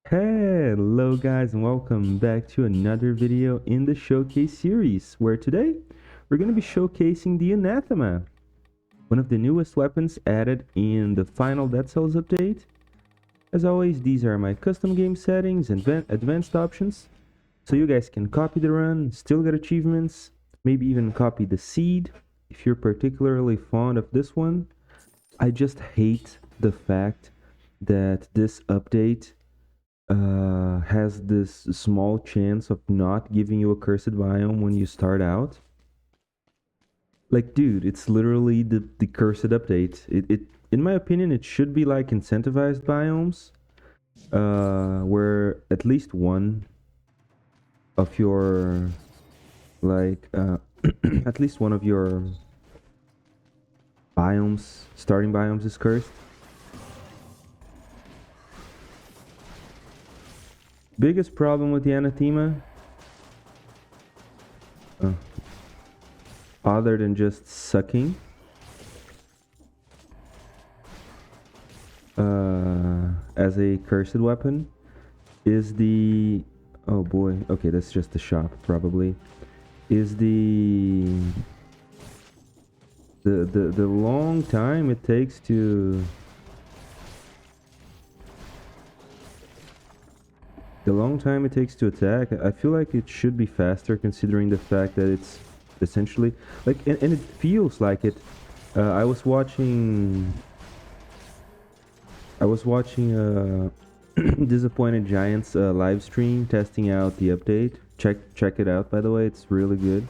Hello guys and welcome back to another video in the showcase series where today we're going to be showcasing the Anathema, one of the newest weapons added in the final Dead Cells update. As always, these are my custom game settings and advanced options, so you guys can copy the run, still get achievements, maybe even copy the seed if you're particularly fond of this one. I just hate the fact that this update has this small chance of not giving you a cursed biome when you start out. Like, dude, it's literally the cursed update. It in my opinion, it should be like incentivized biomes, where at least one of your like at least one of your biomes, starting biomes, is cursed. Biggest problem with the Anathema, other than just sucking, as a cursed weapon, is the... oh boy, okay, that's just the shop, probably. Is the long time it takes to... the long time it takes to attack. I feel like it should be faster, considering the fact that it's essentially like, and it feels like it. I was watching Disappointed Giants live stream testing out the update. Check it out, by the way, it's really good.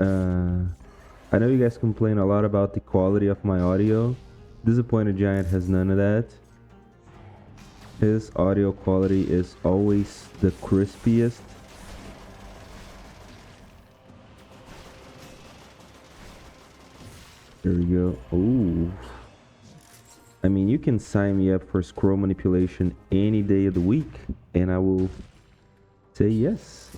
I know you guys complain a lot about the quality of my audio. Disappointed Giant has none of that. His audio quality is always the crispiest. There we go. Ooh. I mean, you can sign me up for scroll manipulation any day of the week, and I will say yes.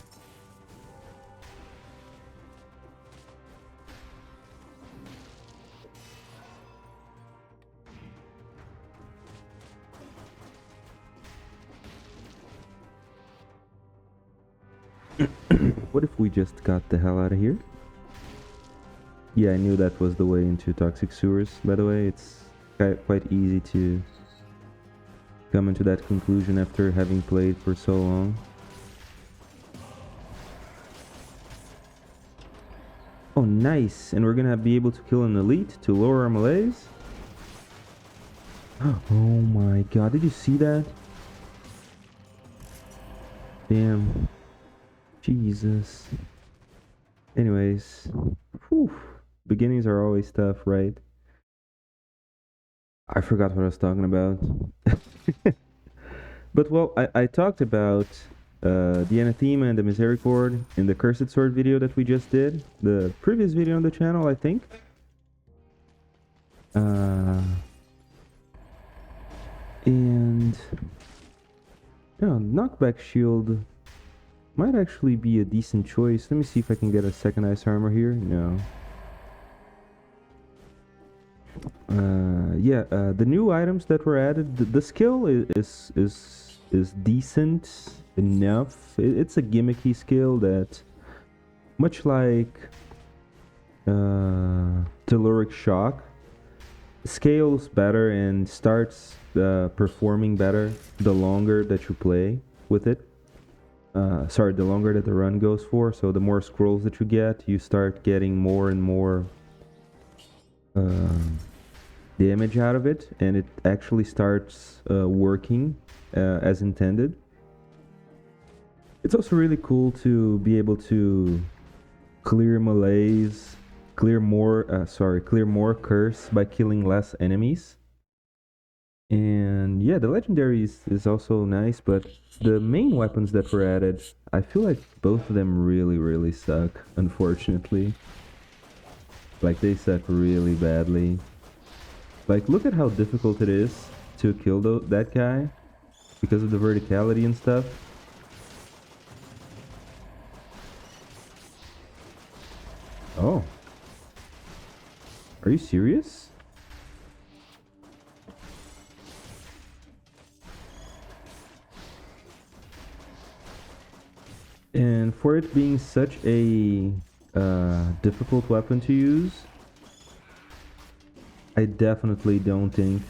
What if we just got the hell out of here? Yeah, I knew that was the way into toxic sewers, by the way. It's quite easy to come into that conclusion after having played for so long. Oh, nice! And we're gonna be able to kill an elite to lower our malaise? Oh my god, did you see that? Damn. Jesus. Anyways. Whew. Beginnings are always tough, right? I forgot what I was talking about. But well, I talked about the Anathema and the Misericord in the Cursed Sword video that we just did. The previous video on the channel, I think. And... yeah, knockback shield might actually be a decent choice. Let me see if I can get a second ice armor here. No. The new items that were added, the skill is decent enough. It's a gimmicky skill that, much like Telluric Shock, scales better and starts performing better the longer that you play with it. The longer that the run goes for. So the more scrolls that you get, you start getting more and more damage out of it, and it actually starts working as intended. It's also really cool to be able to clear malaise, clear more curse by killing less enemies. And yeah, the legendary is also nice, but the main weapons that were added, I feel like both of them really suck, unfortunately. Like, they suck really badly. Like, look at how difficult it is to kill that guy because of the verticality and stuff. Oh. Are you serious? And for it being such a difficult weapon to use, I definitely don't think...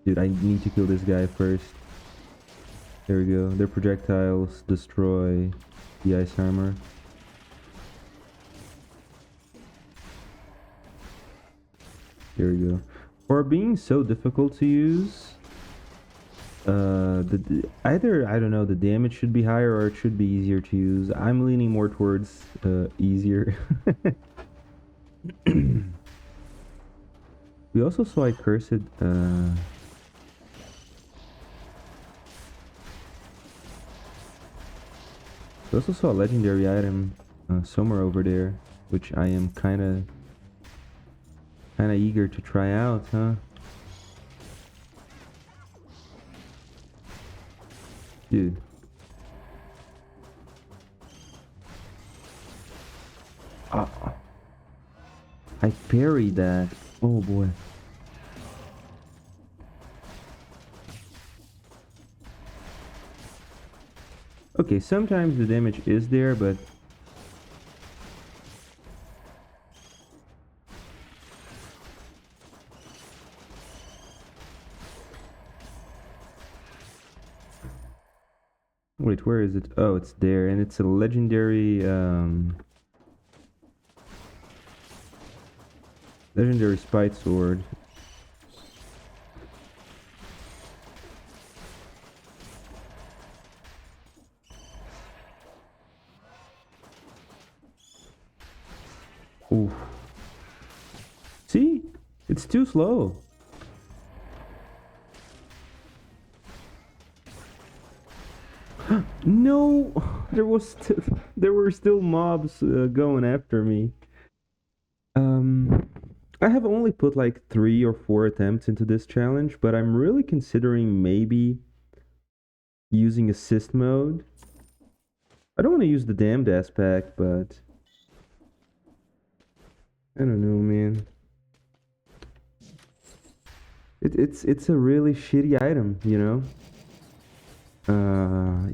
Dude, I need to kill this guy first. There we go. Their projectiles destroy the ice armor. There we go. For being so difficult to use, either, I don't know, the damage should be higher or it should be easier to use. I'm leaning more towards easier. We also saw a cursed we also saw a legendary item somewhere over there, which I am kinda eager to try out, huh? Dude. I parried that. Oh boy. Okay, sometimes the damage is there, but... Wait, where is it? Oh, it's there, and it's a legendary, legendary spite sword. Oof. See? It's too slow. No! There were still mobs going after me. I have only put like 3 or 4 attempts into this challenge, but I'm really considering maybe using assist mode. I don't want to use the damned ass pack, but I don't know, man. It's a really shitty item, you know?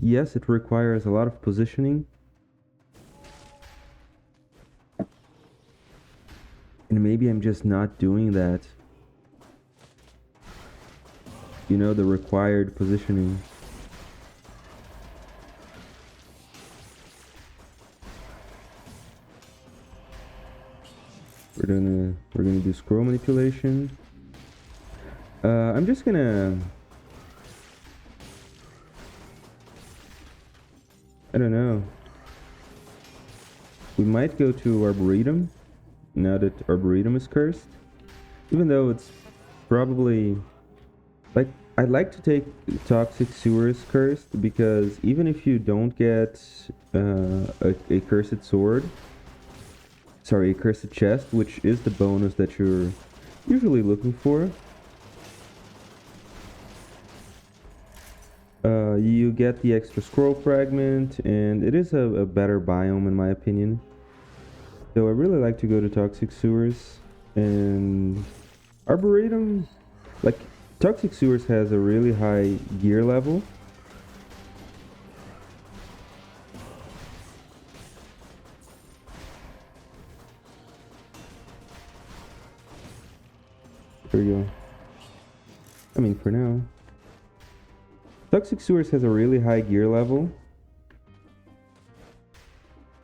Yes, it requires a lot of positioning. And maybe I'm just not doing that. You know, the required positioning. We're gonna do scroll manipulation. I'm just gonna... I don't know. We might go to Arboretum, now that Arboretum is cursed. Even though it's probably... Like, I'd like to take Toxic Sewers cursed, because even if you don't get a cursed sword... Sorry, a cursed chest, which is the bonus that you're usually looking for. You get the extra scroll fragment, and it is a better biome in my opinion. So I really like to go to Toxic Sewers, and Arboretum, like, Toxic Sewers has a really high gear level. There we go. I mean, for now. Toxic Sewers has a really high gear level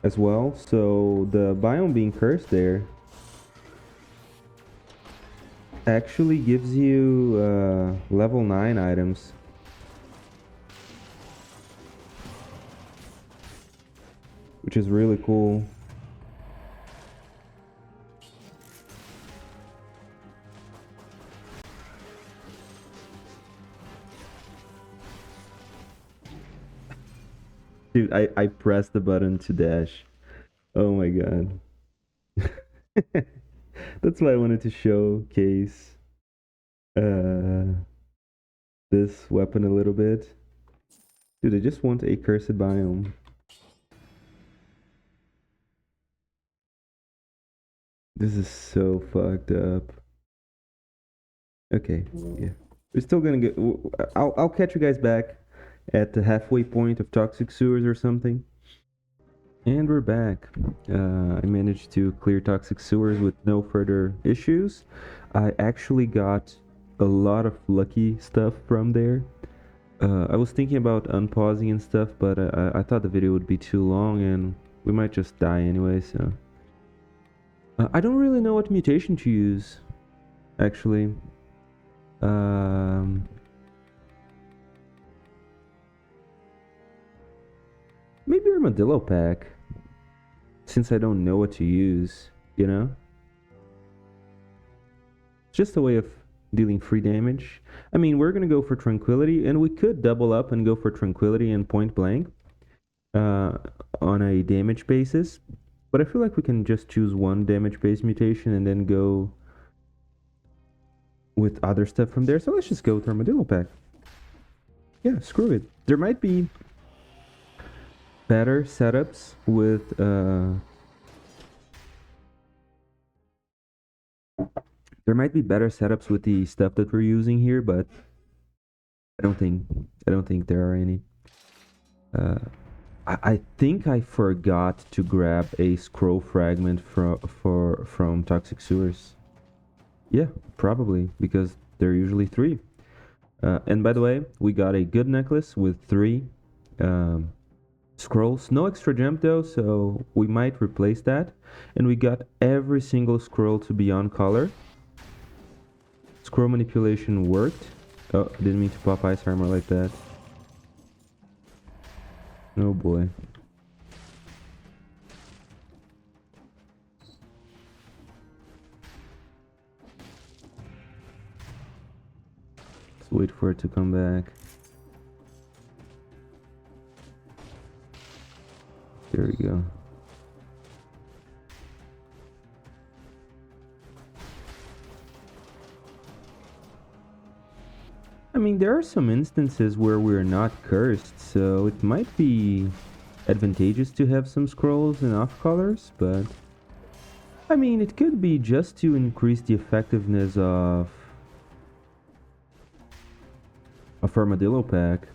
as well, so the biome being cursed there actually gives you level 9 items. Which is really cool. Dude, I pressed the button to dash. Oh my god. That's why I wanted to showcase this weapon a little bit. Dude, I just want a cursed biome. This is so fucked up. Okay, yeah. We're still gonna get... I'll catch you guys back at the halfway point of toxic sewers or something. And we're back. I managed to clear toxic sewers with no further issues. I actually got a lot of lucky stuff from there. I was thinking about unpausing and stuff, but I thought the video would be too long and we might just die anyway, so... I don't really know what mutation to use, actually. Maybe Armadillo Pack, since I don't know what to use, you know? It's just a way of dealing free damage. I mean, we're gonna go for Tranquility, and we could double up and go for Tranquility and Point Blank on a damage basis, but I feel like we can just choose one damage-based mutation and then go with other stuff from there. So let's just go with Armadillo Pack. Yeah, screw it. There might be better setups with the stuff that we're using here, but I don't think there are any. I think I forgot to grab a scroll fragment from Toxic Sewers. Yeah, probably, because there are usually 3. And by the way, we got a good necklace with 3 scrolls. No extra gem though, so we might replace that. And we got every single scroll to be on color. Scroll manipulation worked. Oh, didn't mean to pop ice armor like that. Oh boy. Let's wait for it to come back. There we go. I mean, there are some instances where we're not cursed, so it might be advantageous to have some scrolls in off colors, but I mean, it could be just to increase the effectiveness of Armadillo Pack.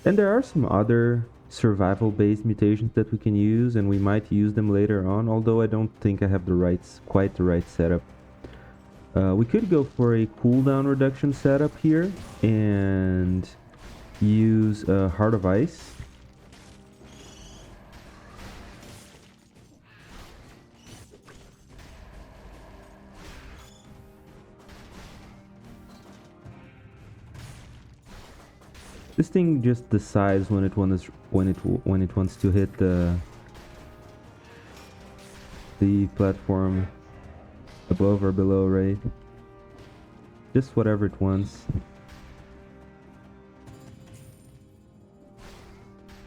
And there are some other survival-based mutations that we can use, and we might use them later on, although I don't think I have quite the right setup. We could go for a cooldown reduction setup here and use Heart of Ice. This thing just decides when it wants to hit the platform above or below, right? Just whatever it wants.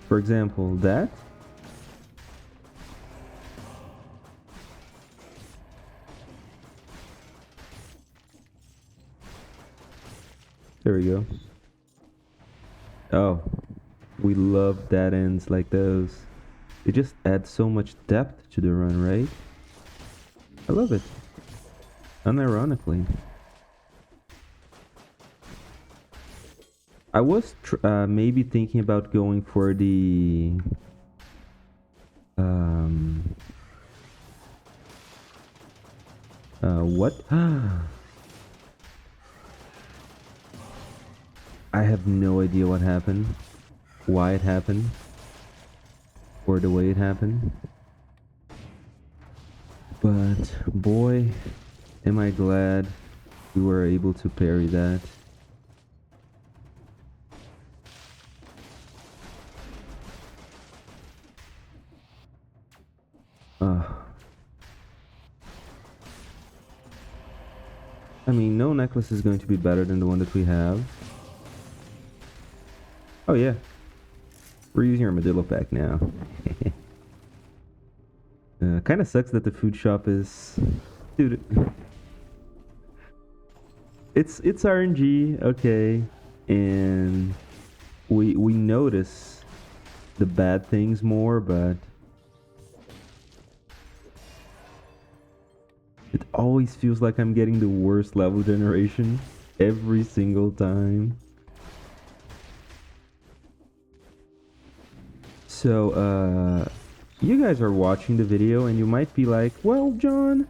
For example, that. There we go. Oh, we love dead ends like those. It just adds so much depth to the run, right? I love it. Unironically. I was maybe thinking about going for the what? I have no idea what happened, why it happened, or the way it happened. But boy, am I glad we were able to parry that. I mean, no necklace is going to be better than the one that we have. Oh yeah, we're using our Armadillo Pack now. Kind of sucks that the food shop is... Dude, it's RNG, okay, and we notice the bad things more, but it always feels like I'm getting the worst level generation every single time. So, you guys are watching the video and you might be like, well, John,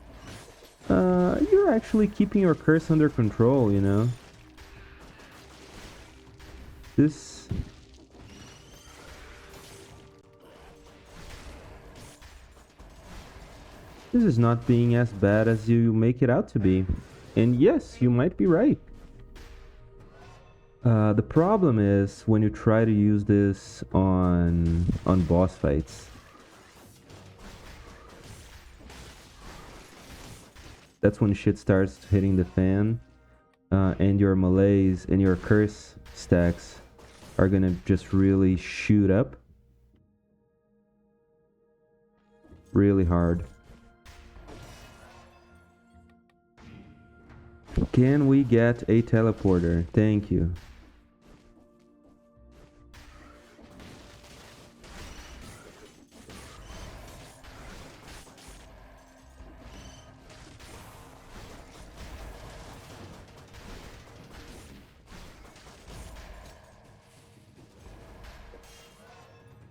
you're actually keeping your curse under control, you know? This is not being as bad as you make it out to be. And yes, you might be right. The problem is when you try to use this on boss fights. That's when shit starts hitting the fan, and your melees and your curse stacks are gonna just really shoot up really hard. Can we get a teleporter? Thank you.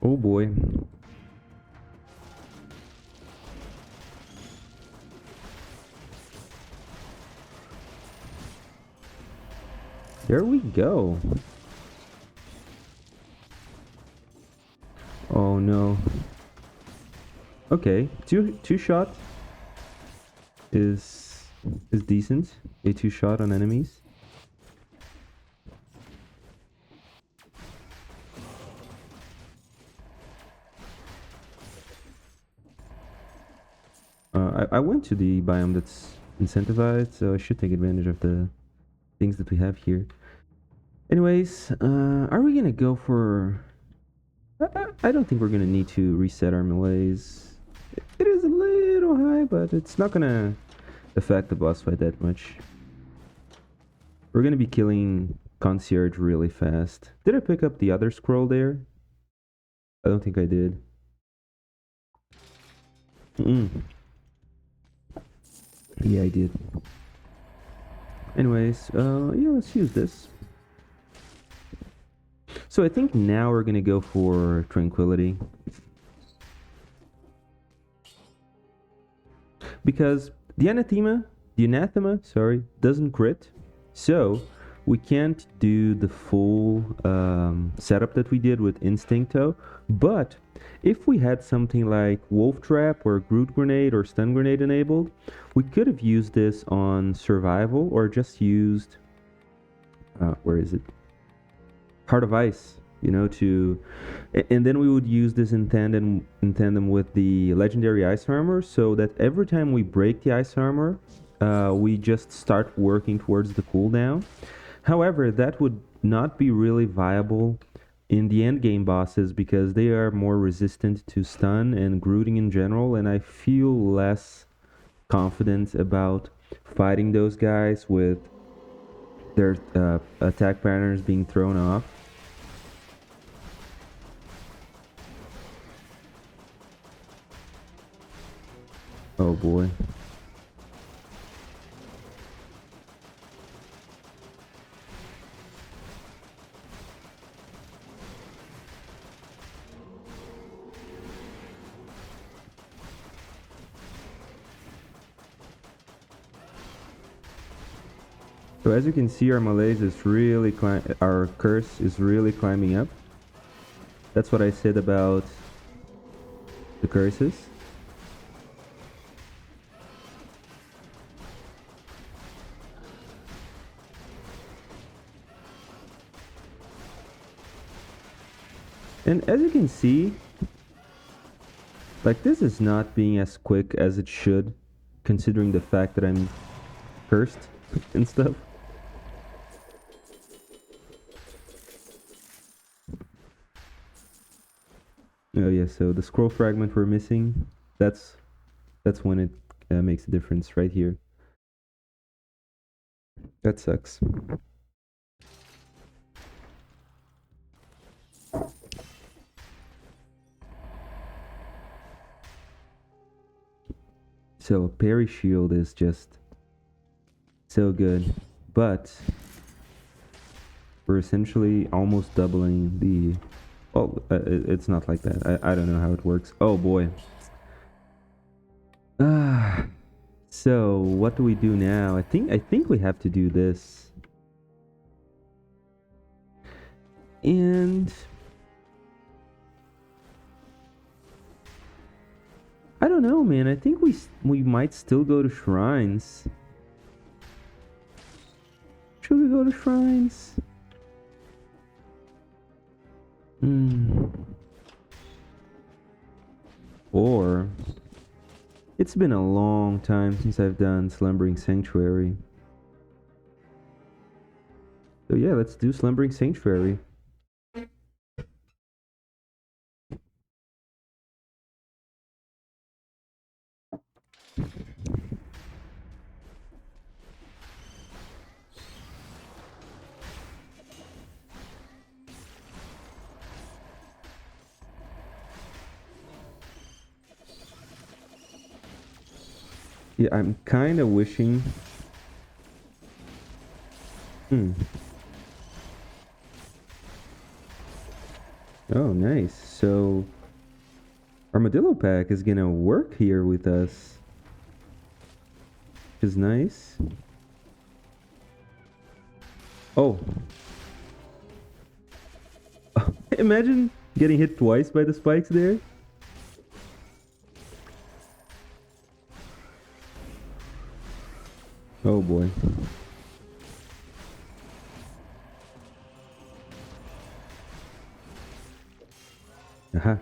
Oh boy. There we go. Oh no. Okay, two shot is decent. A 2-shot on enemies. I went to the biome that's incentivized, so I should take advantage of the things that we have here. Anyways, are we gonna go for... I don't think we're gonna need to reset our melees. It is a little high, but it's not gonna affect the boss fight that much. We're gonna be killing Concierge really fast. Did I pick up the other scroll there? I don't think I did. Yeah, I did. Anyways, yeah, let's use this. So I think now we're gonna go for Tranquility. Because the Anathema, sorry, doesn't crit. So we can't do the full setup that we did with Instincto. But if we had something like Wolf Trap or Groot Grenade or Stun Grenade enabled, we could have used this on Survival or just used... where is it? Heart of Ice, you know, and then we would use this in tandem with the legendary ice armor, so that every time we break the ice armor, we just start working towards the cooldown. However, that would not be really viable in the end game bosses because they are more resistant to stun and grooting in general, and I feel less confident about fighting those guys with their attack patterns being thrown off. Oh boy. So as you can see, our malaise is really our curse is really climbing up. That's what I said about the curses. And as you can see, like, this is not being as quick as it should, considering the fact that I'm cursed and stuff. Oh yeah, so the scroll fragment we're missing, that's when it makes a difference right here. That sucks. So parry shield is just so good, but we're essentially almost doubling the Well, it's not like that. I don't know how it works. Oh boy. Ah. So what do we do now? I think we have to do this. And I don't know, man. I think we might still go to shrines. Should we go to shrines? Or it's been a long time since I've done Slumbering Sanctuary. So yeah, let's do Slumbering Sanctuary. Yeah, I'm kind of wishing... Oh, nice. So Armadillo Pack is gonna work here with us. Which is nice. Oh. Imagine getting hit twice by the spikes there. Oh boy. Aha.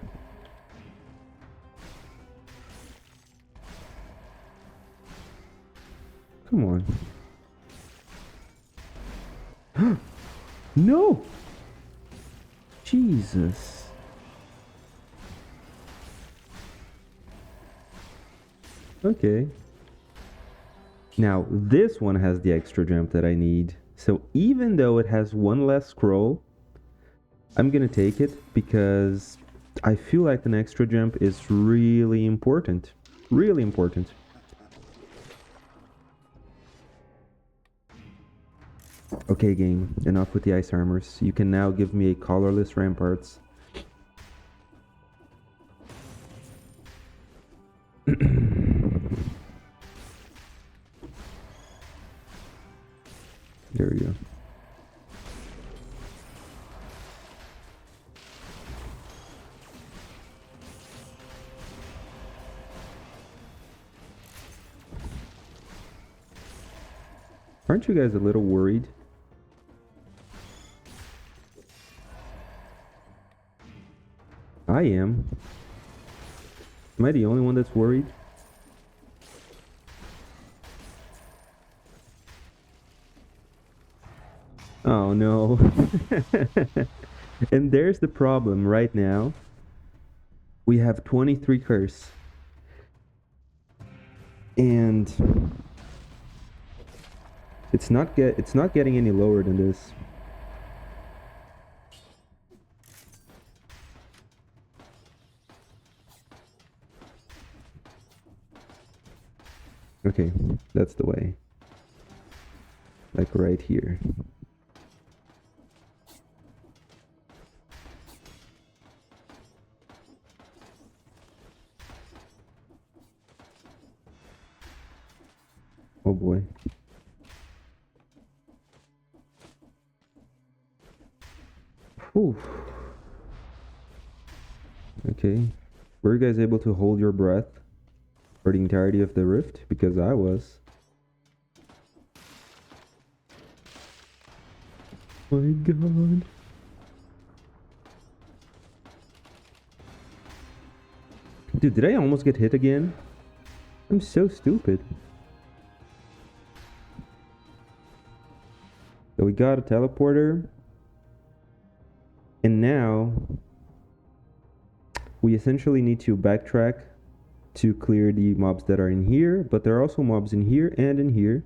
Come on. No! Jesus. Okay. Now, this one has the extra jump that I need. So even though it has one less scroll, I'm gonna take it because I feel like an extra jump is really important. Really important. Okay, game. Enough with the ice armors. You can now give me a colorless Ramparts. There we go. Aren't you guys a little worried? I am. Am I the only one that's worried? Oh no. And there's the problem right now. We have 23 curse. And it's not getting any lower than this. Okay, that's the way. Like right here. Oh boy. Whew. Okay. Were you guys able to hold your breath for the entirety of the rift? Because I was. My god. Dude, did I almost get hit again? I'm so stupid. So we got a teleporter. And now we essentially need to backtrack to clear the mobs that are in here, but there are also mobs in here and in here.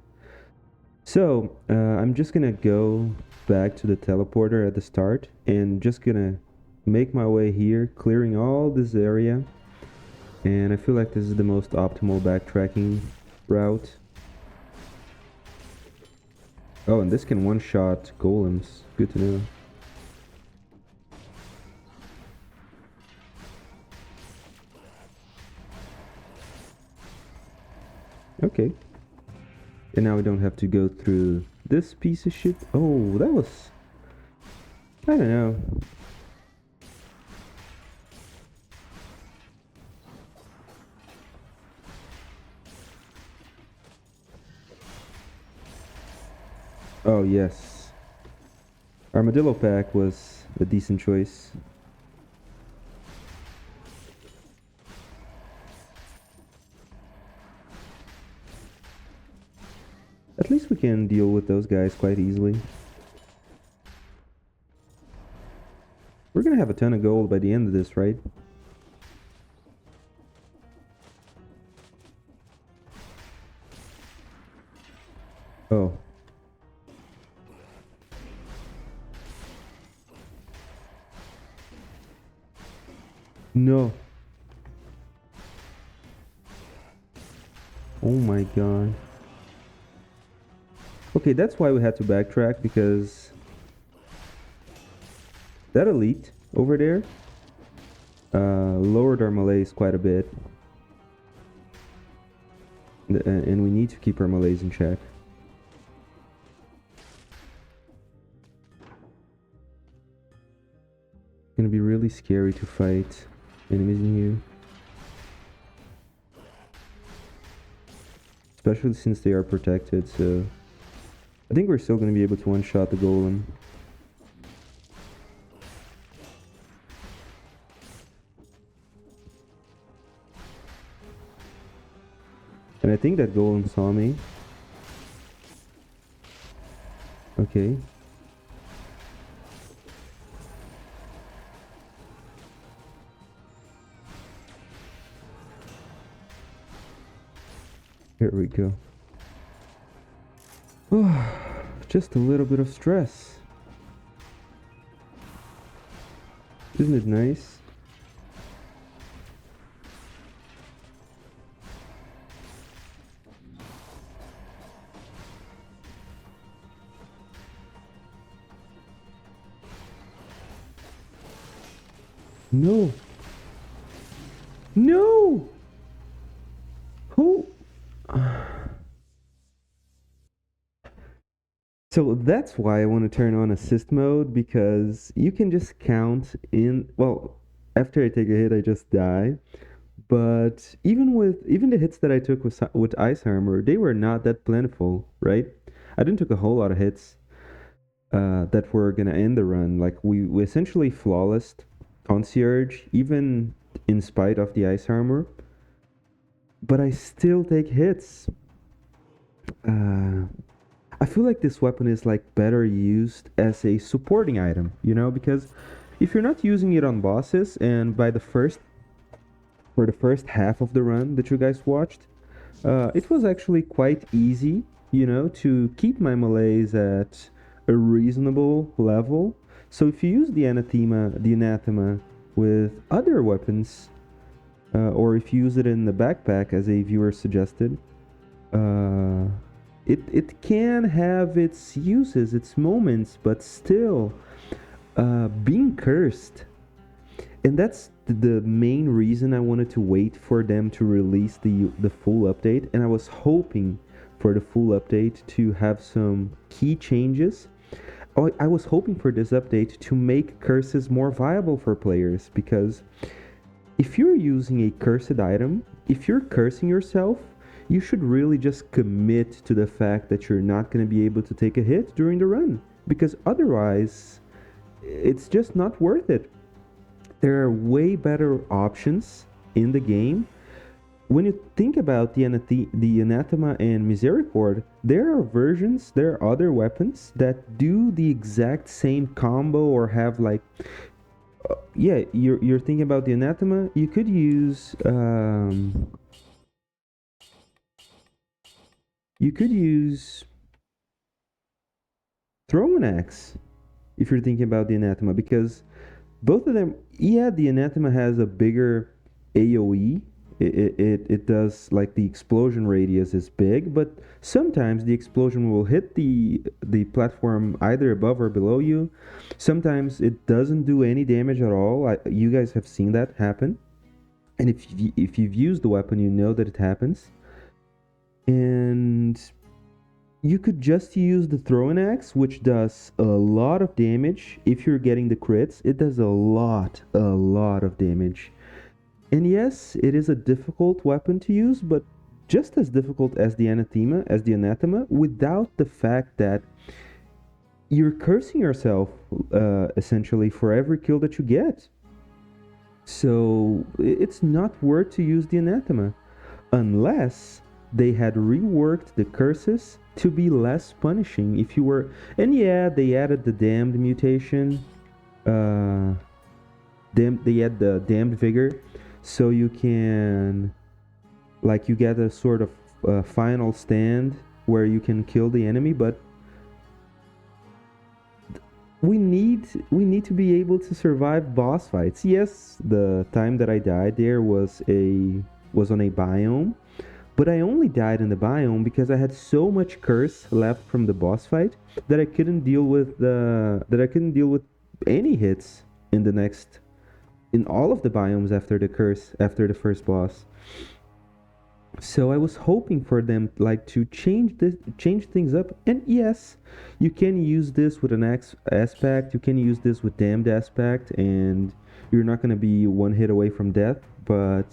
So I'm just gonna go back to the teleporter at the start and just gonna make my way here, clearing all this area. And I feel like this is the most optimal backtracking route. Oh, and this can one-shot golems. Good to know. Okay. And now we don't have to go through this piece of shit. Oh, that was... I don't know. Oh, yes. Armadillo pack was a decent choice. At least we can deal with those guys quite easily. We're gonna have a ton of gold by the end of this, right? Oh. No. Oh my god. Okay, that's why we had to backtrack, because that elite over there lowered our melees quite a bit. And we need to keep our melees in check. It's gonna be really scary to fight enemies in here. Especially since they are protected, so... I think we're still gonna be able to one-shot the golem. And I think that golem saw me. Okay. Here we go. Oh, just a little bit of stress. Isn't it nice? No. No! Who? So that's why I want to turn on assist mode, because you can just count in, well, after I take a hit I just die. But even the hits that I took with ice armor, they were not that plentiful, right? I didn't took a whole lot of hits that were gonna end the run. Like we essentially flawless concierge, even in spite of the ice armor. But I still take hits. I feel like this weapon is like better used as a supporting item, you know, because if you're not using it on bosses, and for the first half of the run that you guys watched, it was actually quite easy, you know, to keep my melees at a reasonable level. So if you use the anathema with other weapons, or if you use it in the backpack as a viewer suggested, uh, it can have its uses, its moments, but still, being cursed. And that's the main reason I wanted to wait for them to release the full update. And I was hoping for the full update to have some key changes. I was hoping for this update to make curses more viable for players, because if you're using a cursed item, if you're cursing yourself, you should really just commit to the fact that you're not going to be able to take a hit during the run, because otherwise it's just not worth it. There are way better options in the game. When you think about the Anathema and Misericord, there are other weapons that do the exact same combo, or have like, yeah, you're thinking about the Anathema, you could use Throwing Axe if you're thinking about the Anathema, because both of them, yeah, the Anathema has a bigger AoE. It does, like, the explosion radius is big, but sometimes the explosion will hit the platform either above or below you. Sometimes it doesn't do any damage at all. You guys have seen that happen. And if you've used the weapon, you know that it happens. And you could just use the throwing axe, which does a lot of damage. If you're getting the crits, it does a lot of damage. And yes, it is a difficult weapon to use, but just as difficult as the anathema, without the fact that you're cursing yourself essentially for every kill that you get. So it's not worth to use the anathema unless they had reworked the curses to be less punishing. If you were, and yeah, they added the damned mutation. They add the damned vigor, so you can, like, you get a sort of final stand where you can kill the enemy, but we need to be able to survive boss fights. Yes, the time that I died there was on a biome, but I only died in the biome because I had so much curse left from the boss fight that I couldn't deal with any hits in all of the biomes after the curse after the first boss. So I was hoping for them like to change things up. And yes, you can use this with an aspect, you can use this with damned aspect, and you're not gonna be one hit away from death. But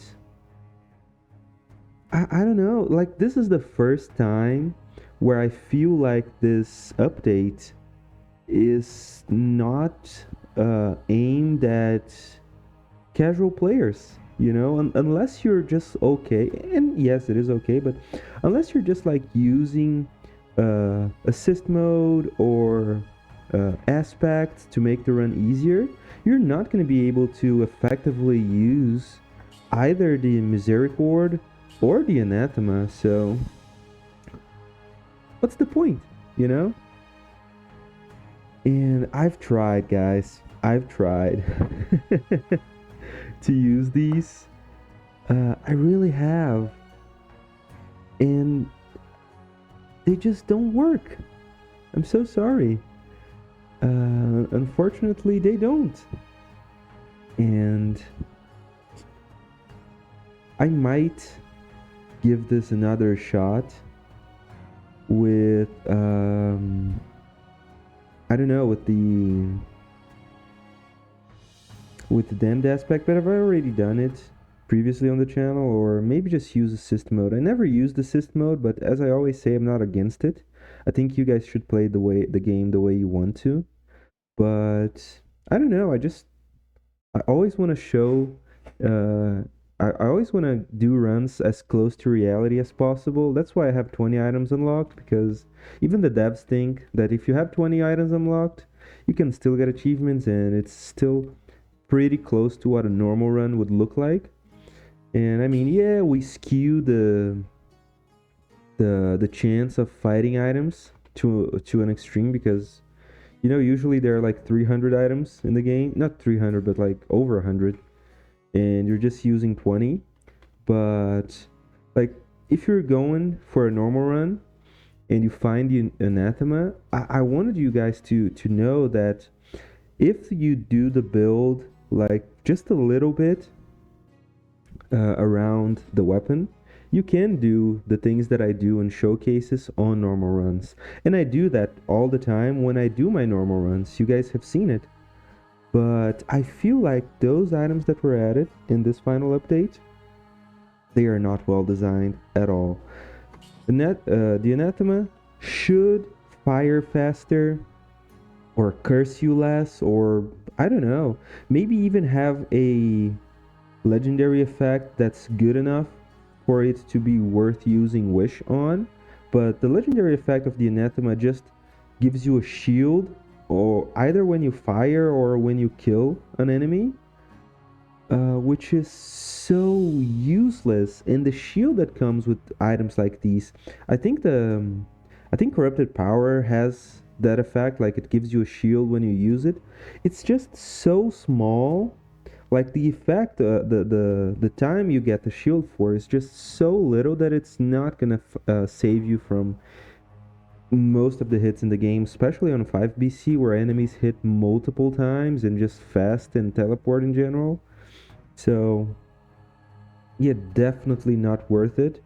I don't know, like this is the first time where I feel like this update is not aimed at casual players, unless you're just okay. And yes, it is okay, but unless you're just like using assist mode or aspect to make the run easier, you're not going to be able to effectively use either the misericord or the anathema. So what's the point, you know? And I've tried, guys, I've tried to use these. I really have. And they just don't work. I'm so sorry. Unfortunately, they don't. And I might give this another shot with, I don't know, with the damned aspect, but I've already done it previously on the channel, or maybe just use assist mode. I never used assist mode, but as I always say, I'm not against it. I think you guys should play the game the way you want to. But I don't know, I always want to show I always want to do runs as close to reality as possible. That's why I have 20 items unlocked, because even the devs think that if you have 20 items unlocked, you can still get achievements, and it's still pretty close to what a normal run would look like. And I mean, yeah, we skew the chance of fighting items to an extreme, because usually there are like 300 items in the game, not 300 but like over 100, and you're just using 20. But like, if you're going for a normal run and you find the anathema, I wanted you guys to know that if you do the build like just a little bit around the weapon, you can do the things that I do in showcases on normal runs. And I do that all the time when I do my normal runs. You guys have seen it. But I feel like those items that were added in this final update, they are not well designed at all. The anathema should fire faster, or curse you less, or I don't know, maybe even have a legendary effect that's good enough for it to be worth using wish on. But the legendary effect of the anathema just gives you a shield, or either when you fire or when you kill an enemy, which is so useless. And the shield that comes with items like these, I think corrupted power has that effect, like it gives you a shield when you use it. It's just so small, like the effect, the time you get the shield for is just so little that it's not gonna save you from most of the hits in the game, especially on 5BC, where enemies hit multiple times and just fast and teleport in general. So yeah, definitely not worth it.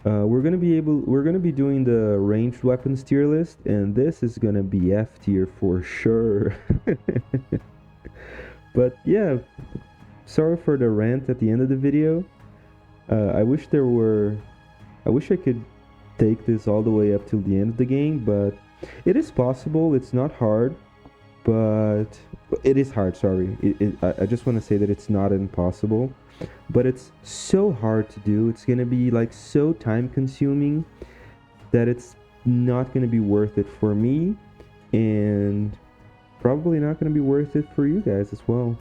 we're gonna be doing the ranged weapons tier list, and this is gonna be F tier for sure. But yeah, sorry for the rant at the end of the video. I wish I wish I could take this all the way up till the end of the game, but it is possible. It's not hard, but it is hard. Sorry, I just want to say that it's not impossible, but it's so hard to do. It's gonna be like so time consuming that it's not gonna be worth it for me, and probably not gonna be worth it for you guys as well.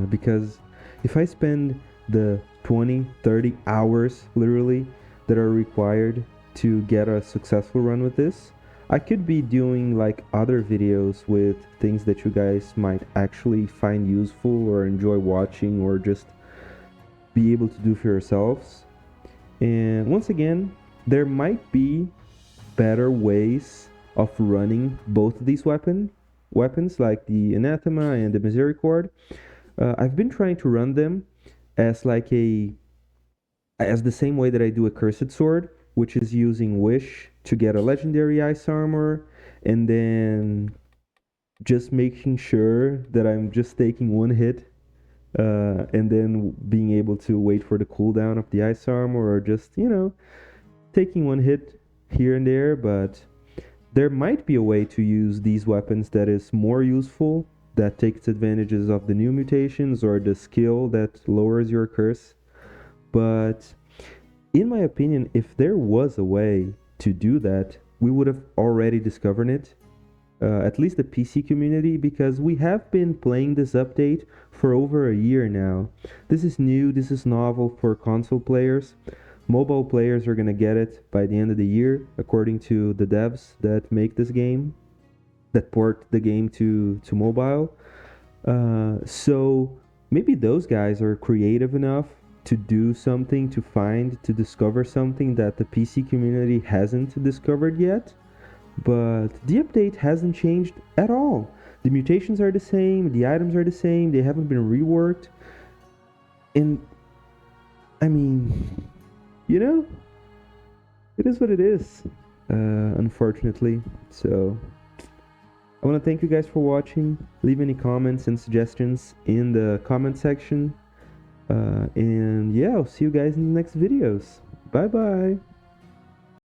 Because if I spend the 20, 30 hours literally that are required to get a successful run with this, I could be doing like other videos with things that you guys might actually find useful or enjoy watching or just be able to do for yourselves. And once again, there might be better ways of running both of these weapons like the Anathema and the Misericord. I've been trying to run them as like as the same way that I do a Cursed Sword, which is using Wish to get a legendary ice armor, and then just making sure that I'm just taking one hit, and then being able to wait for the cooldown of the ice armor, or just, taking one hit here and there. But there might be a way to use these weapons that is more useful, that takes advantages of the new mutations or the skill that lowers your curse. But in my opinion, if there was a way to do that, we would have already discovered it. At least the PC community, because we have been playing this update for over a year now. This is new, this is novel for console players. Mobile players are gonna get it by the end of the year, according to the devs that make this game, that port the game to mobile. So maybe those guys are creative enough to do something, to discover something that the PC community hasn't discovered yet. But the update hasn't changed at all. The mutations are the same, the items are the same, they haven't been reworked. And I mean, it is what it is, unfortunately. So I want to thank you guys for watching. Leave any comments and suggestions in the comment section. And yeah, I'll see you guys in the next videos. Bye bye.